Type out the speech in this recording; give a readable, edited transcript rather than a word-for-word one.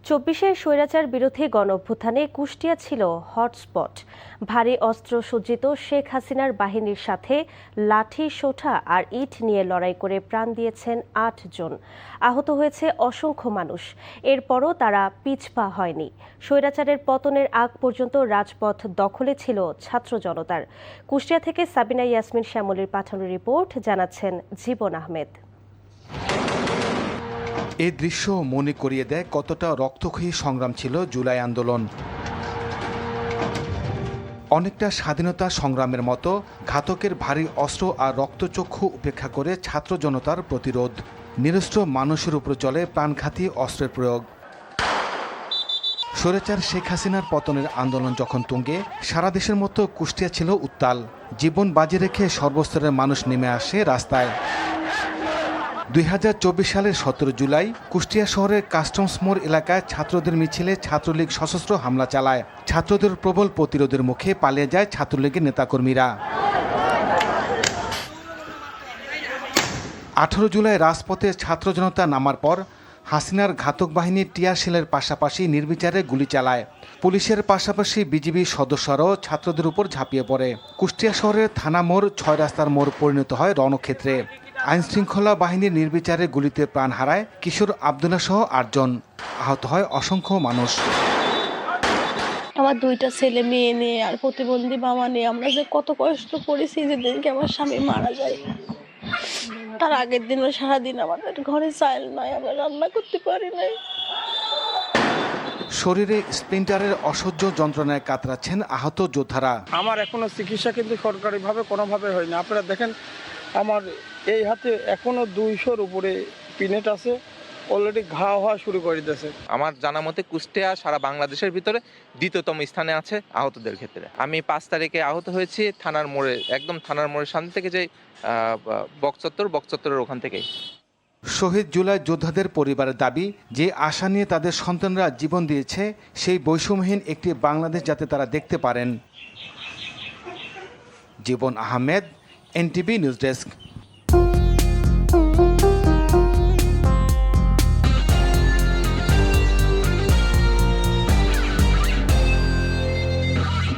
চব্বিশের স্বৈরাচার বিরোধী গণঅভ্যুত্থানে কুষ্টিয়া ছিল হটস্পট। ভারী অস্ত্র সজ্জিত শেখ হাসিনার বাহিনীর সাথে লাঠি, সোঁঠা আর ইট নিয়ে লড়াই করে প্রাণ দিয়েছেন ৮ জন। আহত হয়েছে অসংখ্য মানুষ। এরপরও তারা পিছপা হয়নি। স্বৈরাচারের পতনের আগ পর্যন্ত রাজপথ দখলে ছিল ছাত্র জনতার। কুষ্টিয়া থেকে সাবিনা ইয়াসমিন শ্যামলীর পাঠানো রিপোর্ট, জানাচ্ছেন জীবন আহমেদ। এই দৃশ্য মনে করিয়ে দেয় কতটা রক্তক্ষয়ী সংগ্রাম ছিল জুলাই আন্দোলন। অনেকটা স্বাধীনতা সংগ্রামের মতো ঘাতকের ভারী অস্ত্র আর রক্তচক্ষু উপেক্ষা করে ছাত্র জনতার প্রতিরোধ। নিরস্ত্র মানুষের উপর চলে প্রাণঘাতী অস্ত্রের প্রয়োগ। স্বৈরাচার শেখ হাসিনার পতনের আন্দোলন যখন তুঙ্গে, সারা দেশের মতো কুষ্টিয়া ছিল উত্তাল। জীবন বাজি রেখে সর্বস্তরের মানুষ নেমে আসে রাস্তায়। ২০২৪ সালের ১৭ জুলাই কুষ্টিয়া শহরের কাস্টমস মোড় এলাকায় ছাত্রদের মিছিলে ছাত্রলীগ সশস্ত্র হামলা চালায়। ছাত্রদের প্রবল প্রতিরোধের মুখে পালিয়ে যায় ছাত্রলীগের নেতাকর্মীরা। ১৮ জুলাই রাজপথে ছাত্র জনতা নামার পর হাসিনার ঘাতক বাহিনী টিয়ার শেলের পাশাপাশি নির্বিচারে গুলি চালায়। পুলিশের পাশাপাশি বিজিবি সদস্যরাও ছাত্রদের উপর ঝাঁপিয়ে পড়ে। কুষ্টিয়া শহরের থানা মোড় ৬ রাস্তার মোড় পরিণত হয় রণক্ষেত্রে। আইনশৃঙ্খলা বাহিনীর নির্বিচারে গুলিতে প্রাণ হারায় কিশোর আবদুল্লাহ সহ ৮ জন। আহত হয় অসংখ্য মানুষ। আমার 2টা ছেলে মেয়ে নিয়ে আর প্রতিবন্ধী বাবা নিয়ে আমরা যে কত কষ্ট করেছি, যেদিনকে আমার স্বামী মারা যায় তার আগের দিনও সারাদিন আমাদের ঘরে চাল নাই, আমরা রান্না করতে পারি নাই। শরীরে স্প্লিন্টারের অসহ্য যন্ত্রণায় কাতরাচ্ছেন আহত যোদ্ধারা। আমার এখনো চিকিৎসা কিন্তু সরকারিভাবে কোনোভাবে হয়নি। আপনারা দেখেন আমার এই হাতে এখনো 200-র উপরে পিনেট আছে, অলরেডি ঘা হওয়া শুরু করে দিয়েছে। আমার জানা মতে কুষ্টিয়া সারা বাংলাদেশের ভিতরে দ্বিতীয়তম স্থানে আছে আহতদের ক্ষেত্রে। আমি 5 তারিখে আহত হয়েছি থানার মোড়ে, একদম থানার মোড়ের সামনে থেকে যে বকচত্বরের ওখান থেকেই। শহীদ জুলাই যোদ্ধাদের পরিবারের দাবি, যে আশা নিয়ে তাদের সন্তানরা জীবন দিয়েছে সেই বৈষম্যহীন একটি বাংলাদেশ যাতে তারা দেখতে পারেন। জীবন আহমেদ, এনটিভি নিউজ ডেস্ক।